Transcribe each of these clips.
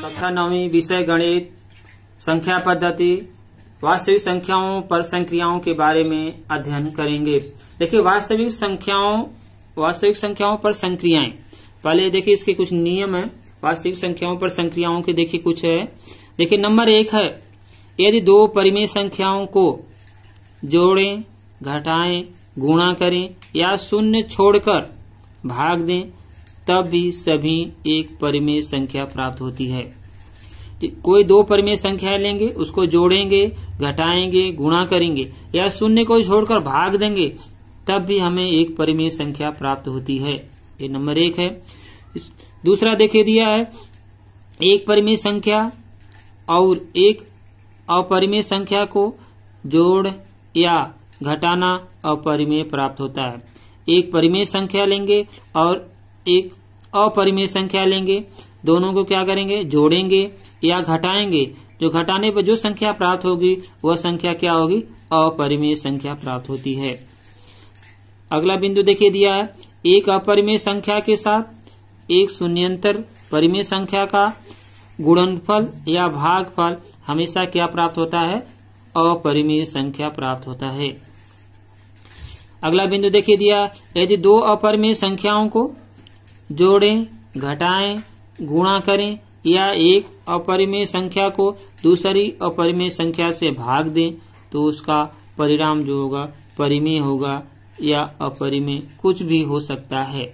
कक्षा 9वीं विषय गणित संख्या पद्धति वास्तविक संख्याओं पर संक्रियाओं के बारे में अध्ययन करेंगे। देखिए वास्तविक संख्याओं पर संक्रियाएं, पहले देखिए इसके कुछ नियम है। वास्तविक संख्याओं पर संक्रियाओं के देखिए कुछ है। देखिए नंबर 1 है, यदि दो परिमेय संख्याओं को जोड़ें, घटाएं, गुणा करें या शून्य छोड़कर भाग दें तब भी सभी एक परिमेय संख्या प्राप्त होती है। कोई दो परिमेय संख्या लेंगे, उसको जोड़ेंगे, घटाएंगे, गुणा करेंगे या शून्य को छोड़कर भाग देंगे तब भी हमें एक परिमेय संख्या प्राप्त होती है। ये नंबर 1 है। दूसरा देखिए दिया है, एक परिमेय संख्या और एक अपरिमेय संख्या को जोड़ या घटाना अपरिमेय प्राप्त होता है। एक परिमेय संख्या लेंगे और एक अपरिमेय संख्या लेंगे, दोनों को क्या करेंगे, जोड़ेंगे या घटाएंगे। जो घटाने पर जो संख्या प्राप्त होगी वह संख्या क्या होगी, अपरिमेय संख्या प्राप्त होती है। अगला बिंदु देखिए दिया है, एक अपरिमेय संख्या के साथ एक शून्यंतर परिमेय संख्या का गुणनफल या भागफल हमेशा क्या प्राप्त होता है, अपरिमेय संख्या प्राप्त होता है। अगला बिंदु देखिए दिया, यदि दो अपरिमेय संख्याओं को जोड़ें, घटाएं, गुणा करें या एक अपरिमेय संख्या को दूसरी अपरिमेय संख्या से भाग दें तो उसका परिणाम जो होगा परिमेय होगा या अपरिमेय, कुछ भी हो सकता है।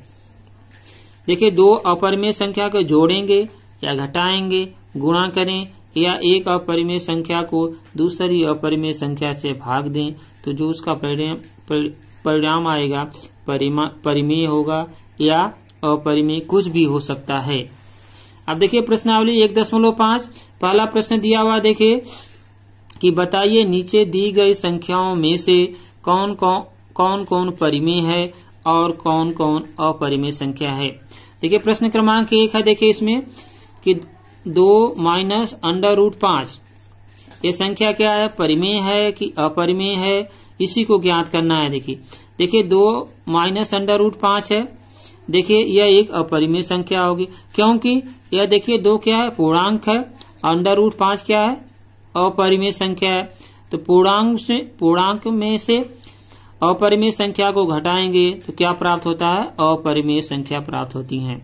देखिए दो अपरिमेय संख्या को जोड़ेंगे या घटाएंगे, गुणा करें या एक अपरिमेय संख्या को दूसरी अपरिमेय संख्या से भाग दें तो जो उसका परिणाम आएगा परिमेय होगा या अपरिमेय, कुछ भी हो सकता है। अब देखिए प्रश्नावली 1.5 पहला प्रश्न दिया हुआ देखिए कि बताइए नीचे दी गई संख्याओं में से कौन कौन परिमेय है और कौन कौन अपरिमेय संख्या है। देखिए प्रश्न क्रमांक 1 है, देखिए इसमें कि 2 माइनस √5 ये संख्या क्या है, परिमेय है कि अपरिमेय है, इसी को ज्ञात करना है। देखिए 2 माइनस √5 है, देखिए यह एक अपरिमेय संख्या होगी क्योंकि यह देखिए 2 क्या है, पूर्णांक है, √5 क्या है, अपरिमेय संख्या है। तो पूर्णांक में से अपरिमेय संख्या को घटाएंगे तो क्या प्राप्त होता है, अपरिमेय संख्या प्राप्त होती है।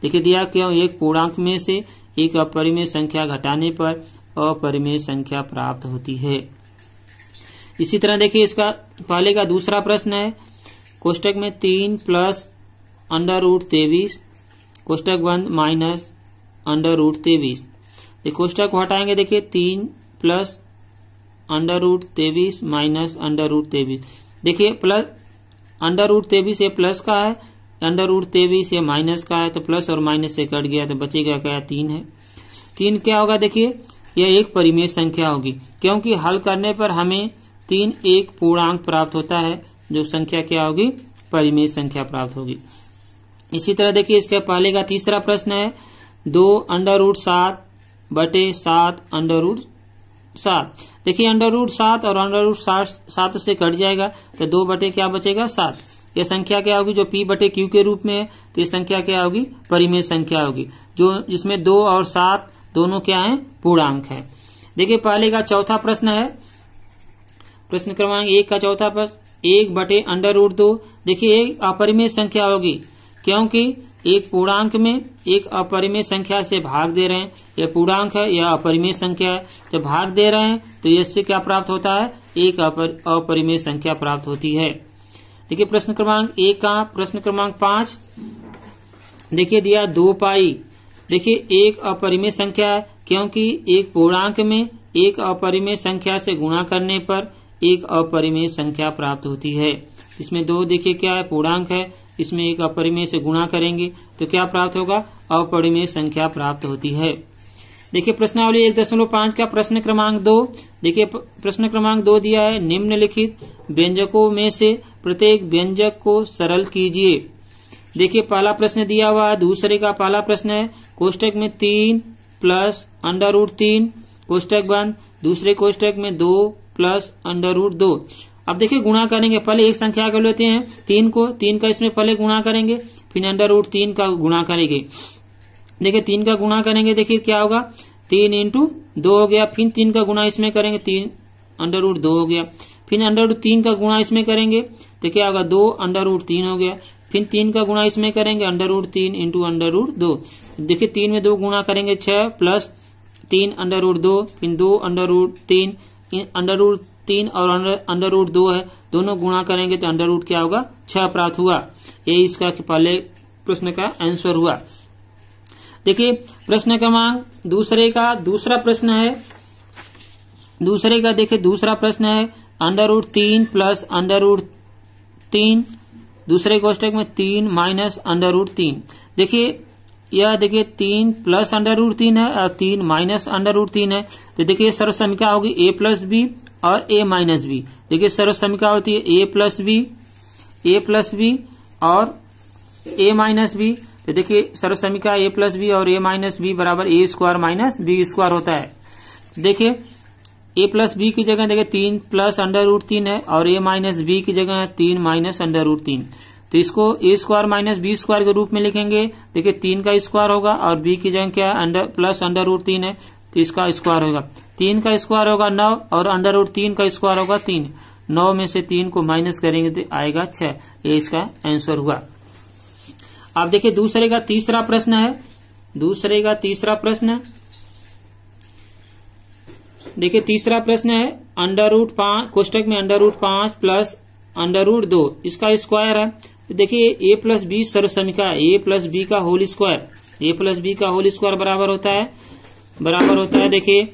देखिए दिया क्यों, एक पूर्णांक में से एक अपरिमेय संख्या घटाने पर अपरिमेय संख्या प्राप्त होती है। इसी तरह देखिए इसका पहले का दूसरा प्रश्न है, कोष्टक में 3 प्लस √23 कोष्टक बंद माइनस √23। कोष्टक को हटाएंगे, देखिए 3 प्लस √23 माइनस √23। देखिए प्लस √23 ये प्लस का है, √23 ये माइनस का है, तो प्लस और माइनस से कट गया तो बचेगा क्या, 3 है। 3 क्या होगा, देखिए यह एक परिमेय संख्या होगी क्योंकि हल करने पर हमें 3 एक पूर्णांक प्राप्त होता है, जो संख्या क्या होगी, परिमेय संख्या प्राप्त होगी। इसी तरह देखिए इसके पहले का तीसरा प्रश्न है, 2 √7 बटे 7 √7। देखिए √7 और √7 से कट जाएगा तो 2 बटे क्या बचेगा, 7। यह संख्या क्या होगी, जो P बटे Q के रूप में है, तो ये संख्या क्या होगी, परिमेय संख्या होगी, जो जिसमें 2 और 7 दोनों क्या है, पूर्णांक है। देखिए पहले का चौथा प्रश्न है, प्रश्न क्रमांक 1 का चौथा प्रश्न, 1 बटे √2। देखिए एक अपरिमेय संख्या होगी क्योंकि एक पूर्णांक में एक अपरिमेय संख्या से भाग दे रहे हैं, यह पूर्णांक है या अपरिमेय संख्या है, जब भाग दे रहे हैं तो इससे क्या प्राप्त होता है, एक अपरिमेय संख्या प्राप्त होती है। देखिए प्रश्न क्रमांक 1 का प्रश्न क्रमांक 5 देखिए दिया 2 पाई। देखिए एक अपरिमेय संख्या है क्योंकि एक पूर्णांक में एक अपरिमेय संख्या से गुणा करने पर एक अपरिमेय संख्या प्राप्त होती है। इसमें 2 देखिए क्या है, पूर्णांक है, इसमें एक अपरिमेय से गुणा करेंगे तो क्या प्राप्त होगा, अपरिमेय संख्या प्राप्त होती है। देखिए प्रश्नावली 1.5 का प्रश्न क्रमांक 2। देखिए प्रश्न क्रमांक 2 दिया है, निम्नलिखित व्यंजकों में से प्रत्येक व्यंजक को सरल कीजिए। देखिए पहला प्रश्न दिया हुआ है, दूसरे का पहला प्रश्न है, कोष्टक में 3 प्लस √3 कोष्टक बंद, दूसरे कोष्टक में 2 प्लस √2। अब देखिए गुणा करेंगे, पहले एक संख्या को लेते हैं 3 को, 3 का इसमें पहले गुणा करेंगे, फिर अंडर रूट 3 का गुणा करेंगे। देखिए 3 का गुणा करेंगे, देखिए क्या होगा 3 इंटू 2 हो गया। फिर 3 का गुणा इसमें करेंगे, 3 अंडर रूट 2 हो गया। फिर अंडर रूट 3 का गुणा इसमें करेंगे तो क्या होगा 2 अंडर रूट 3 हो गया। फिर 3 का गुणा इसमें करेंगे, under root 3 into under root 2। देखिए 3 में 2 गुणा करेंगे 6 प्लस 3 अंडर रूट 2, फिर 2 अंडर रूट 3, अंडर रूट 3 और अंडर रूट 2 है, दोनों गुणा करेंगे तो अंडर रूट क्या होगा 6 प्राप्त हुआ। ये इसका पहले प्रश्न का आंसर हुआ। देखिए प्रश्न क्रमांक दूसरे का दूसरा प्रश्न है। दूसरे का देखिए दूसरा प्रश्न है under root 3 plus under root 3, दूसरे कोष्टक में 3 माइनस अंडर रूट 3। देखिए यह देखिए 3 प्लस अंडर रूट 3 है और 3 माइनस अंडर रूट 3 है। तो देखिए सर्व समीकरण होगी a प्लस बी और a माइनस बी। देखिए सर्व समीकरण होती है a प्लस बी और a माइनस बी। तो देखिए सर्व समीकरण a प्लस बी और a माइनस बी बराबर a square minus B square होता है। देखिए a प्लस बी की जगह देखिए 3 प्लस अंडर रूट 3 है और a माइनस बी की जगह है 3 माइनस अंडर रूट 3। तो इसको a square minus B square के रूप में लिखेंगे। देखिए 3 का स्क्वायर होगा और b की जगह क्या है प्लस अंडर रूट 3 है तो इसका स्क्वायर होगा। 3 का स्क्वायर होगा 9 और अंडर रूट 3 का स्क्वायर होगा 3। 9 में से 3 को माइनस करेंगे तो आएगा 6। ये इसका आंसर हुआ। अब देखिए दूसरे का तीसरा प्रश्न है। दूसरे का तीसरा प्रश्न देखिए तीसरा प्रश्न है अंडर रूट 5 कोष्टक में under root 5 plus under root 2 इसका स्क्वायर है। तो देखिए a प्लस बी सर्व समीकरण a प्लस बी का whole square, a plus B का होल स्क्वायर बराबर होता है देखिए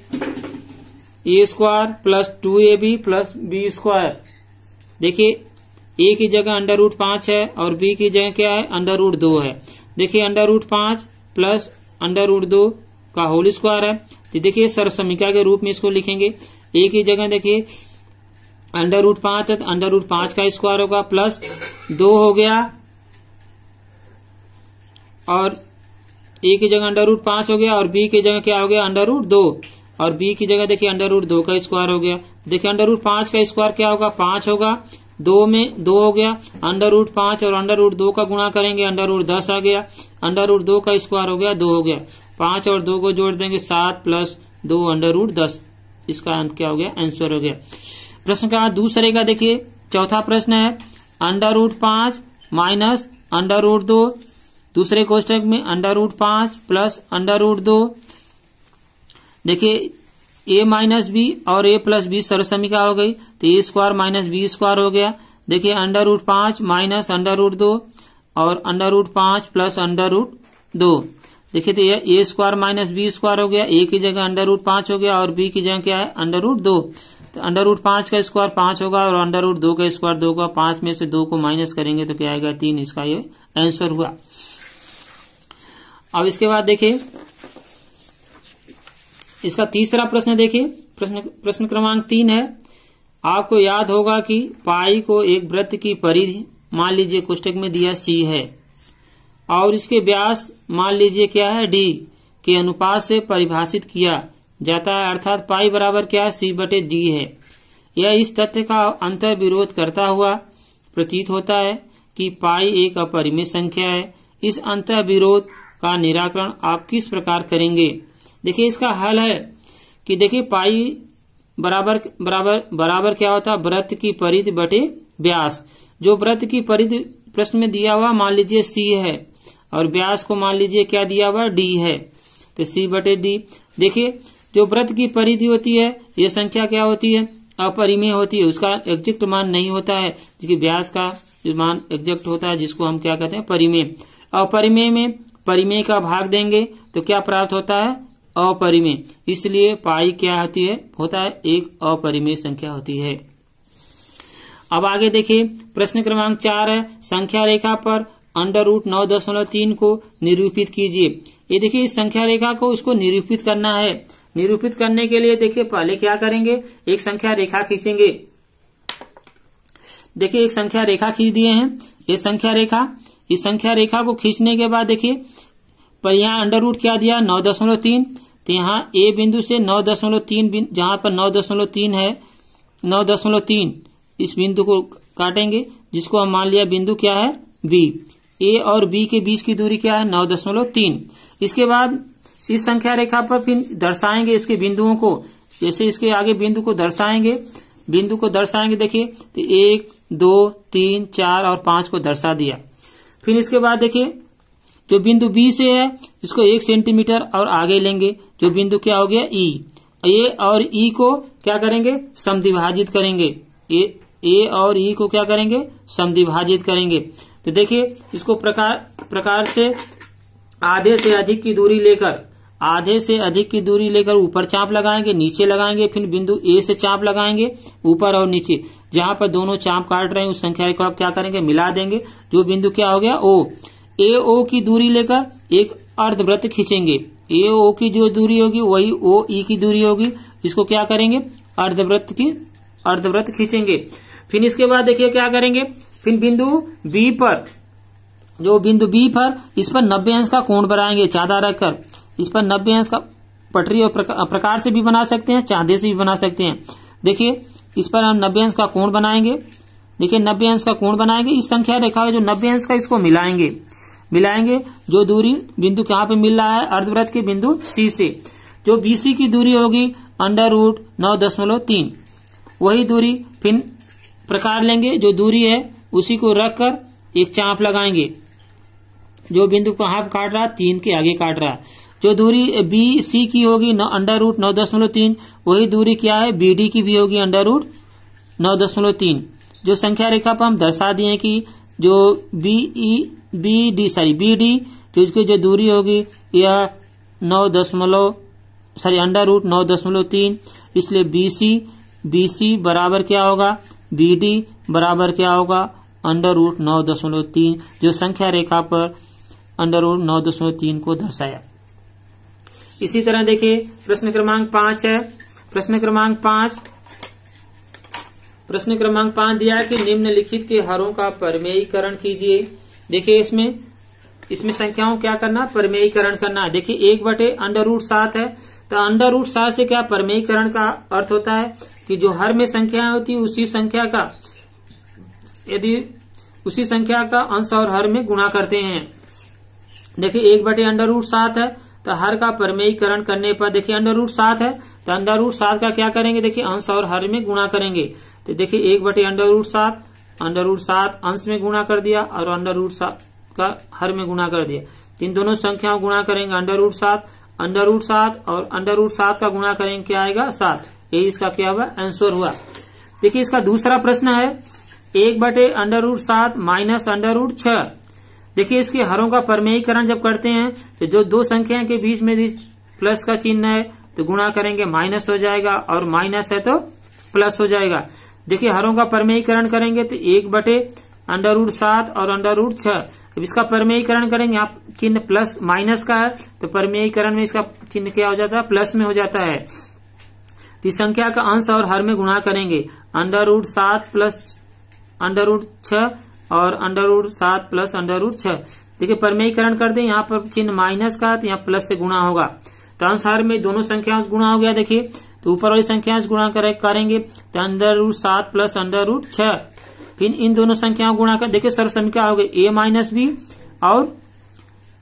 a square plus 2ab plus B square. देखिए a की जगह अंडर रूट 5 है और b की जगह क्या है अंडर रूट 2 है। देखिए under root 5 plus under root 2 का होल स्क्वायर है। तो देखिए सर्व समीकरण के रूप में इसको लिखेंगे। a की जगह देखिए अंडर रूट 5 है तो अंडर रूट 5 का स्क्वायर होगा प्लस 2 हो गया और a की जगह अंडर रूट 5 हो गया और b की जगह क्या हो गया अंडर रूट 2 और b की जगह देखिए अंडर रूट 2 का स्क्वायर हो गया। देखिए अंडर रूट 5 का स्क्वायर क्या होगा 5 होगा, 2 में 2 हो गया, अंडर रूट 5 और अंडर रूट 2 का गुणा करेंगे अंडर रूट 10 आ गया, अंडर रूट 2 का स्क्वायर हो गया 2 हो गया, 5 और 2 को जोड़ देंगे 7 प्लस 2 अंडर रूट 10। इसका अंत क्या हो गया आंसर हो गया। प्रश्न का दूसरे का देखिए चौथा प्रश्न है under root 5 minus under root 2, दूसरे कोष्टक में under root 5 plus under root 2। देखिए a माइनस बी और a प्लस बी सर्व समीकरण हो गई तो a square minus B square हो गया। देखिए under root 5 minus under root 2 और under root 5 plus under root 2। देखिए तो यह a square minus B square हो गया, a की जगह अंडर रूट 5 हो गया और b की जगह क्या है अंडर रूट 2। तो अंडर रूट 5 का स्क्वायर 5 होगा और अंडर रूट 2 का स्क्वायर 2 का, 5 में से 2 को माइनस करेंगे तो क्या आएगा 3। इसका ये आंसर हुआ। अब इसके बाद देखिए इसका तीसरा प्रश्न देखिए प्रश्न क्रमांक 3 है। आपको याद होगा कि पाई को एक वृत्त की परिधि मान लीजिए कोष्टक में दिया c है और इसके व्यास मान लीजिए क्या है d के अनुपात से परिभाषित किया जाता है, अर्थात पाई बराबर क्या है c/d है। यह इस तथ्य का अंतर विरोध करता हुआ प्रतीत होता है कि पाई एक अपरिमेय संख्या है। इस अंतर विरोध का निराकरण आप किस प्रकार करेंगे। देखिए इसका हल है कि देखिए पाई बराबर बराबर बराबर क्या होता है वृत्त की परिधि बटे व्यास। जो वृत्त की परिधि प्रश्न में दिया हुआ मान लीजिए c है और व्यास को मान लीजिए क्या दिया हुआ d है, तो c/d। देखिए जो वृत्त की परिधि होती है ये संख्या क्या होती है अपरिमेय होती है, उसका एग्जैक्ट मान नहीं होता है, क्योंकि व्यास का जो मान एग्जैक्ट होता है जिसको हम क्या कहते हैं परिमेय। अपरिमेय में परिमेय का भाग देंगे तो क्या प्राप्त होता है अपरिमेय, इसलिए पाई क्या होती है होता है एक अपरिमेय संख्या होती है। अब आगे देखिए प्रश्न क्रमांक 4 है संख्या रेखा पर अंडर रूट 9.3 को निरूपित कीजिए। ये देखिए इस संख्या रेखा को उसको निरूपित करना है। निरूपित करने के लिए देखिए पहले क्या करेंगे एक संख्या रेखा खींचेंगे। देखिए एक संख्या रेखा खींच दिए हैं, ये संख्या रेखा, इस संख्या रेखा को खींचने के बाद देखिए पर यहाँ अंडर रूट क्या दिया 9.3, तो यहाँ ए बिंदु से 9.3 जहां पर 9.3 है 9.3 इस बिंदु को काटेंगे जिसको हम मान लिया बिंदु क्या है बी। ए और बी के बीच की दूरी क्या है 9.3। इसके बाद इस संख्या रेखा पर फिर दर्शाएंगे इसके बिंदुओं को, जैसे इसके आगे बिंदु को दर्शाएंगे देखिए तो 1, 2, 3, 4 और 5 को दर्शा दिया। फिर इसके बाद देखिए जो बिंदु बी से है इसको 1 सेंटीमीटर और आगे लेंगे, जो बिंदु क्या हो गया ई। ए और ई को क्या करेंगे समद्विभाजित करेंगे, ए और ई को क्या करेंगे समद्विभाजित करेंगे। तो देखिए इसको प्रकार से आधे से अधिक की दूरी लेकर ऊपर चाप लगाएंगे, नीचे लगाएंगे, फिर बिंदु ए से चाप लगाएंगे ऊपर और नीचे, जहां पर दोनों चाप काट रहे हैं उस संख्या रेखा को क्या करेंगे मिला देंगे, जो बिंदु क्या हो गया ओ। ए ओ की दूरी लेकर एक अर्धवृत्त खींचेंगे, ए ओ की जो दूरी होगी वही ओ ई की दूरी होगी, इसको क्या करेंगे अर्धवृत्त खींचेंगे। फिर इसके बाद देखिए क्या करेंगे, फिर बिंदु बी पर इस पर 90 अंश का कोण बनाएंगे चाँदा रखकर, इस पर 90 अंश का पटरी और प्रकार से भी बना सकते हैं, चाँदे से भी बना सकते हैं। देखिए इस पर हम 90 अंश का कोण बनाएंगे, देखिए 90 अंश का कोण बनाएंगे, इस संख्या रेखा जो 90 अंश का इसको मिलाएंगे जो दूरी बिंदु कहाँ पे मिल रहा है अर्धवृत्त के बिंदु सी से, जो बीसी की दूरी होगी √9.3, वही दूरी फिर प्रकार लेंगे, जो दूरी है उसी को रखकर एक चाप लगाएंगे, जो बिंदु कहाँ काट रहा है 3 के आगे काट रहा है, जो दूरी बी सी की होगी √9.3, वही दूरी क्या है बी डी की भी होगी √9.3। जो संख्या रेखा पर हम दर्शा दिए कि जो बी डी जो दूरी होगी यह √9.3, इसलिए BC बराबर क्या होगा BD बराबर क्या होगा √9.3, जो संख्या रेखा पर √9.3 को दर्शाया। इसी तरह देखिए प्रश्न क्रमांक 5 है। प्रश्न क्रमांक 5 दिया है कि निम्नलिखित के हरों का परमेयीकरण कीजिए। देखिए इसमें संख्याओं क्या करना परमेयीकरण करना है। देखिए 1/√7 है, तो √7 से क्या परमेयीकरण का अर्थ होता है कि जो हर में संख्याएं होती है उसी संख्या का अंश और हर में गुणा करते हैं। देखिए 1/√7 है, तो हर का परमेयीकरण करने पर देखिए √7 है, तो √7 का क्या करेंगे देखिए अंश और हर में गुणा करेंगे। तो देखिए 1/√7 अंश में गुणा कर दिया और √7 का हर में गुणा कर दिया। इन दोनों संख्याओं गुणा करेंगे √7 और √7 का गुणा करेंगे क्या आएगा 7। यही इसका क्या हुआ आंसर हुआ। देखिए इसका दूसरा प्रश्न है 1/√7 माइनस √6। देखिए इसके हरों का परमेयीकरण जब करते हैं तो जो दो संख्या के बीच में प्लस का चिन्ह है तो गुणा करेंगे माइनस हो जाएगा, और माइनस है तो प्लस हो जाएगा। देखिए हरों का परमेयीकरण करेंगे तो 1/√7 और √6। अब इसका परमेयीकरण करेंगे, यहाँ चिन्ह प्लस माइनस का है तो परमेयीकरण में इसका चिन्ह क्या हो जाता है प्लस में हो जाता है। तो इस संख्या का अंश और हर में गुणा करेंगे √7 प्लस √6 और √7 प्लस √6। देखिए परमेयीकरण कर दें, यहाँ पर चिन्ह माइनस का तो यहाँ प्लस से गुणा होगा, तो अंश हर में दोनों संख्याओं से गुणा हो गया। देखिए तो ऊपर वाली संख्या से गुणा करेंगे तो √7 प्लस √6, फिर इन दोनों संख्याओं गुणा कर देखिए सरसमिका हो गई A-B और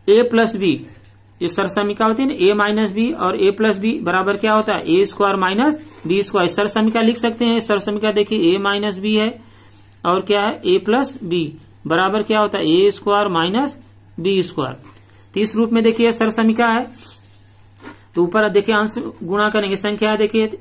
A+B। ये सरसमिका होती है ना A-B और A+B बराबर क्या होता है A² - B²। सरसमिका लिख सकते हैं, सरसमिका देखिए A-B है और क्या है A+B बराबर क्या होता है A² - B²। तो इस रूप में देखिए सरसमिका है, तो ऊपर देखिए अंश गुणा करेंगे संख्या देखिए A²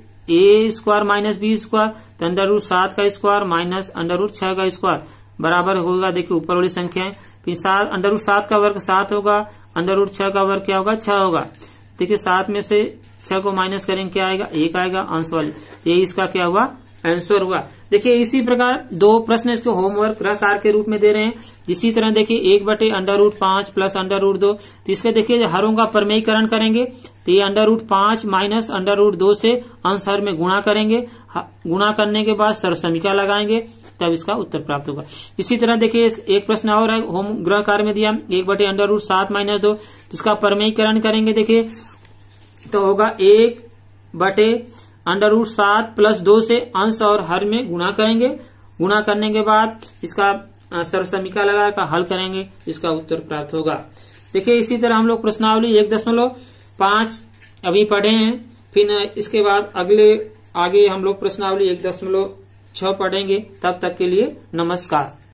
- B² तो √7 का स्क्वायर माइनस √6 का स्क्वायर बराबर होगा देखिए ऊपर वाली संख्याएं। फिर √7 का वर्ग 7 होगा, √6 का वर्ग क्या होगा 6 होगा। देखिए 7 में से 6 को माइनस करेंगे क्या आएगा 1 आएगा अंश वाली, यही इसका क्या हुआ आंसर हुआ। देखिए इसी प्रकार दो प्रश्न इसको होमवर्क गृह कार्य के रूप में दे रहे हैं। इसी तरह देखिए 1/√5 प्लस √2, तो इसके देखिए हरों का परमेयीकरण करेंगे तो ये √5 माइनस √2 से अंश हर में गुणा करेंगे, गुणा करने के बाद सरसमिका लगाएंगे तब इसका उत्तर प्राप्त होगा। इसी तरह देखिए एक प्रश्न और है होम गृह कार्य में दिया 1/√7 - 2, इसका परमेयीकरण करेंगे देखिए तो होगा 1/√7 प्लस 2 से अंश और हर में गुणा करेंगे, गुणा करने के बाद इसका सर्वसमीका लगा कर हल करेंगे, इसका उत्तर प्राप्त होगा। देखिए इसी तरह हम लोग प्रश्नावली 1.5 अभी पढ़े हैं, फिर इसके बाद आगे हम लोग प्रश्नावली 1.6 पढ़ेंगे। तब तक के लिए नमस्कार।